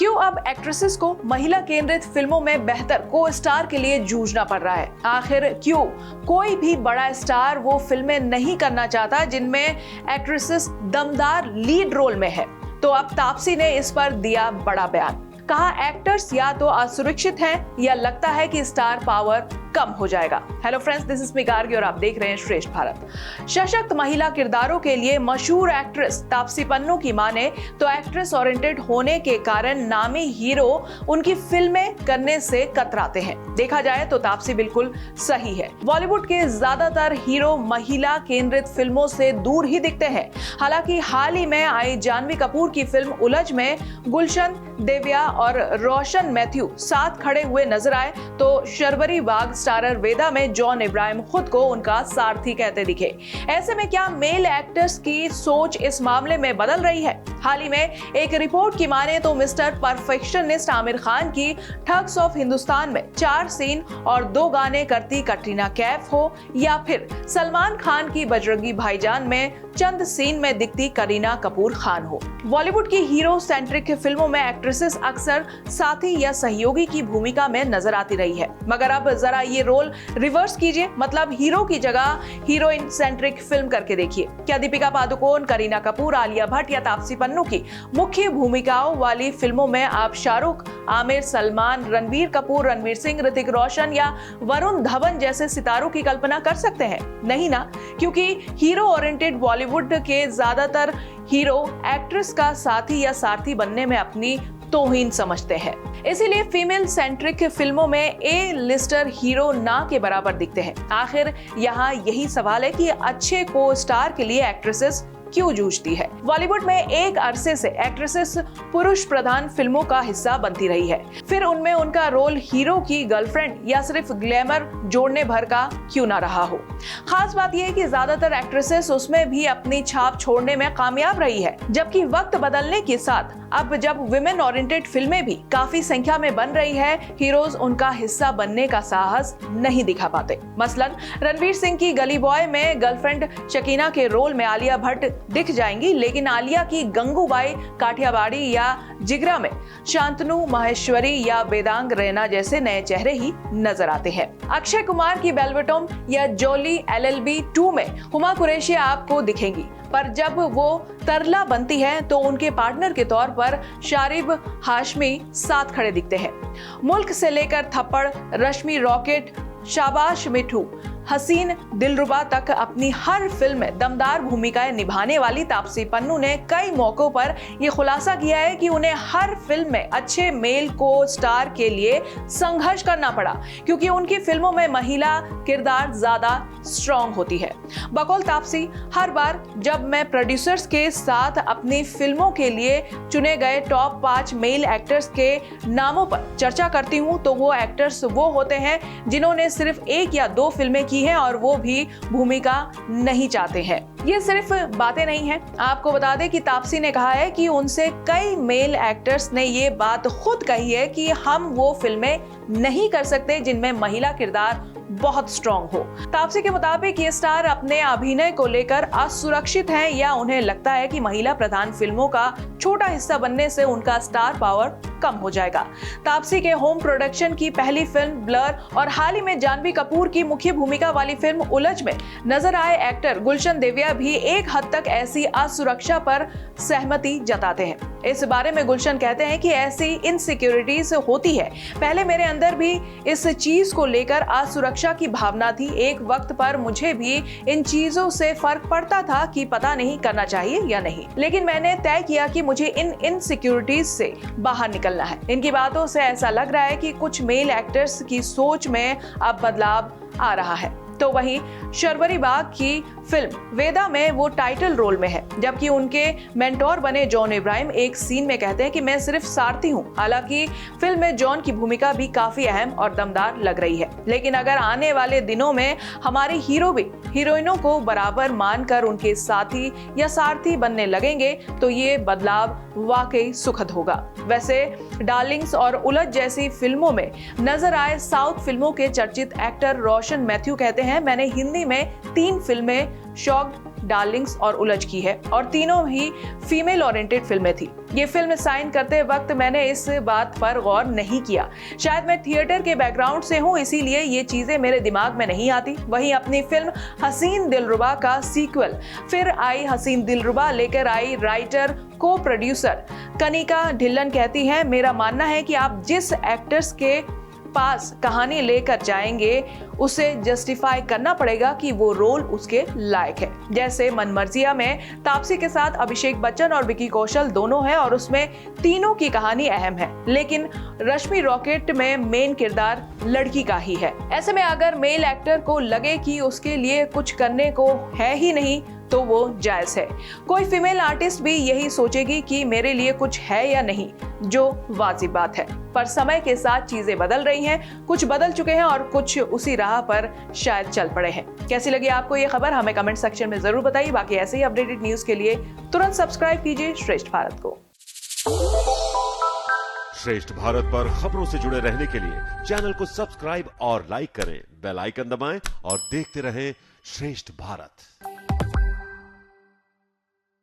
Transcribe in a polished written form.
क्यों अब एक्ट्रेसेस को महिला केंद्रित फिल्मों में बेहतर को स्टार के लिए जूझना पड़ रहा है? आखिर क्यों कोई भी बड़ा स्टार वो फिल्में नहीं करना चाहता जिनमें एक्ट्रेसेस दमदार लीड रोल में है? तो अब तापसी ने इस पर दिया बड़ा बयान। कहा एक्टर्स या तो असुरक्षित हैं या लगता है कि स्टार पावर कम हो जाएगा। Hello friends, this is me Gargi और आप देख रहे हैं श्रेष्ठ भारत। सशक्त महिला किरदारों के लिए मशहूर एक्ट्रेस तापसी पन्नू की माने तो एक्ट्रेस ओरिएंटेड होने के कारण नामी हीरो उनकी फिल्में करने से कतराते हैं। देखा जाए तो तापसी बिल्कुल सही है। बॉलीवुड के ज्यादातर हीरो महिला केंद्रित फिल्मों से दूर ही दिखते हैं। हालांकि हाल ही में आई जानवी कपूर की फिल्म उलझ में गुलशन देविया और रोशन मैथ्यू साथ खड़े हुए नजर आए तो शर्वरी बाग स्टारर वेदा में जॉन इब्राहिम खुद को उनका सारथी कहते दिखे। ऐसे में क्या मेल एक्टर्स की सोच इस मामले में बदल रही है? हाल ही में एक रिपोर्ट की माने तो मिस्टर परफेक्शनिस्ट आमिर खान की ठग्स ऑफ हिंदुस्तान में 4 सीन और 2 गाने करती कटरीना कैफ हो या फिर सलमान खान की बजरंगी भाईजान में चंद सीन में दिखती करीना कपूर खान हो। बॉलीवुड की हीरो सेंट्रिक फिल्मों में एक्ट्रेसेस अक्सर साथी या सहयोगी की भूमिका में नजर आती रही है, मगर अब जरा ये रोल रिवर्स कीजिए, मतलब हीरो की जगह हीरोइन सेंट्रिक फिल्म करके देखिए। क्या दीपिका पादुकोण, करीना कपूर, आलिया भट्ट या तापसी पन्नू की मुख्य भूमिकाओं वाली फिल्मों में आप शाहरुख, आमिर, सलमान, रणबीर कपूर, रणवीर सिंह, ऋतिक रोशन या वरुण धवन जैसे सितारों की कल्पना कर सकते हैं? नहीं ना, क्योंकि हीरो ओरिएंटेड बॉलीवुड के ज्यादातर हीरो एक्ट्रेस का साथी या सारथी बनने में अपनी तौहीन समझते हैं। इसीलिए फीमेल सेंट्रिक फिल्मों में ए लिस्टर हीरो ना के बराबर दिखते हैं। आखिर यहाँ यही सवाल है कि अच्छे को स्टार के लिए एक्ट्रेसेस क्यों जूझती है? बॉलीवुड में एक अरसे से एक्ट्रेसेस पुरुष प्रधान फिल्मों का हिस्सा बनती रही है, फिर उनमें उनका रोल हीरो की गर्लफ्रेंड या सिर्फ ग्लैमर जोड़ने भर का क्यों ना रहा हो। खास बात यह है कि ज्यादातर एक्ट्रेसेस उसमें भी अपनी छाप छोड़ने में कामयाब रही है, जबकि वक्त बदलने के साथ अब जब विमेन ओरिएंटेड फिल्में भी काफी संख्या में बन रही है, हीरोज उनका हिस्सा बनने का साहस नहीं दिखा पाते। मसलन रणवीर सिंह की गली बॉय में गर्लफ्रेंड शकीना के रोल में आलिया भट्ट दिख जाएंगी, लेकिन आलिया की गंगूबाई काठियावाड़ी या जिगरा में शांतनु माहेश्वरी या वेदांग रैना जैसे नए चेहरे ही नजर आते हैं। अक्षय कुमार की बेलवेटोम या जोली LLB 2 में हुमा कुरैशी आपको दिखेंगी, पर जब वो तरला बनती है तो उनके पार्टनर के तौर पर शारिब हाशमी साथ खड़े दिखते हैं। मुल्क से लेकर थप्पड़, रश्मि रॉकेट, शाबाश मिठू, हसीन दिलरुबा तक अपनी हर फिल्म में दमदार भूमिकाएं निभाने वाली तापसी पन्नू ने कई मौकों पर यह खुलासा किया है कि उन्हें हर फिल्म में अच्छे मेल को स्टार के लिए संघर्ष करना पड़ा, क्योंकि उनकी फिल्मों में महिला किरदार ज्यादा स्ट्रॉन्ग होती है। बकौल तापसी, हर बार जब मैं प्रोड्यूसर्स के साथ अपनी फिल्मों के लिए चुने गए टॉप 5 मेल एक्टर्स के नामों पर चर्चा करती हूँ तो वो एक्टर्स वो होते हैं जिन्होंने सिर्फ 1 या 2 फिल्में की है और वो भी भूमिका नहीं चाहते हैं। ये सिर्फ बातें नहीं हैं। आपको बता दें कि तापसी ने कहा है कि उनसे कई मेल एक्टर्स ने ये बात खुद कही है कि हम वो फिल्में नहीं कर सकते जिनमें महिला किरदार बहुत स्ट्रॉन्ग हो। तापसी के मुताबिक ये स्टार अपने अभिनय को लेकर असुरक्षित हैं या उन्हें लगता है कि महिला प्रधान फिल्मों का छोटा हिस्सा बनने से उनका स्टार पावर कम हो जाएगा। तापसी के होम प्रोडक्शन की पहली फिल्म ब्लर और हाल ही में जानवी कपूर की मुख्य भूमिका वाली फिल्म उलझ में नजर आए एक्टर गुलशन देविया भी एक हद तक ऐसी असुरक्षा पर सहमति जताते हैं। इस बारे में गुलशन कहते हैं कि ऐसी इनसिक्योरिटीज होती है। पहले मेरे अंदर भी इस चीज को लेकर असुरक्षा की भावना थी। एक वक्त पर मुझे भी इन चीजों से फर्क पड़ता था कि पता नहीं करना चाहिए या नहीं, लेकिन मैंने तय किया कि मुझे इन इनसिक्योरिटीज से बाहर निकलना है। इनकी बातों से ऐसा लग रहा है कि कुछ मेल एक्टर्स की सोच में अब बदलाव आ रहा है। तो वहीं शर्वरी बाग की फिल्म वेदा में वो टाइटल रोल में है, जबकि उनके मेंटोर बने जॉन इब्राहिम एक सीन में कहते हैं कि मैं सिर्फ सारथी हूँ। हालांकि फिल्म में जॉन की भूमिका भी काफी अहम और दमदार लग रही है, लेकिन अगर आने वाले दिनों में हमारे हीरो भी हीरोइनों को बराबर मानकर उनके साथी या सारथी बनने लगेंगे तो ये बदलाव वाकई सुखद होगा। वैसे डार्लिंग्स और उलझ जैसी फिल्मों में नजर आए साउथ फिल्मों के चर्चित एक्टर रोशन मैथ्यू कहते हैं, मैंने हिंदी में 3 फिल्में शॉक्ड, डार्लिंग्स और उलझ की है और तीनों ही फीमेल ओरिएंटेड फिल्में थी। ये फिल्म साइन करते वक्त मैंने इस बात पर गौर नहीं किया। शायद मैं थिएटर के बैकग्राउंड से हूँ, इसीलिए ये चीजें मेरे दिमाग में नहीं आती। वहीं अपनी फिल्म हसीन दिलरुबा का सीक्वल फिर आई हसीन दिलरुबा लेकर आई राइटर को प्रोड्यूसर कनिका ढिल्लन कहती हैं, मेरा मानना है कि आप जिस एक्टर्स के पास कहानी लेकर जाएंगे उसे जस्टिफाई करना पड़ेगा कि वो रोल उसके लायक है। जैसे मनमर्जिया में तापसी के साथ अभिषेक बच्चन और विकी कौशल दोनों हैं और उसमें तीनों की कहानी अहम है, लेकिन रश्मि रॉकेट में मेन किरदार लड़की का ही है। ऐसे में अगर मेल एक्टर को लगे कि उसके लिए कुछ करने को है ही नहीं तो वो जायज है। कोई फीमेल आर्टिस्ट भी यही सोचेगी कि मेरे लिए कुछ है या नहीं, जो वाजिब बात है। पर समय के साथ चीजें बदल रही हैं, कुछ बदल चुके हैं और कुछ उसी राह पर शायद चल पड़े हैं। कैसी लगी आपको ये खबर, हमें कमेंट सेक्शन में जरूर बताइए। बाकी ऐसे ही अपडेटेड न्यूज के लिए तुरंत सब्सक्राइब कीजिए श्रेष्ठ भारत को। श्रेष्ठ भारत पर खबरों से जुड़े रहने के लिए चैनल को सब्सक्राइब और लाइक करें, बेल आइकन दबाएं और देखते रहें श्रेष्ठ भारत।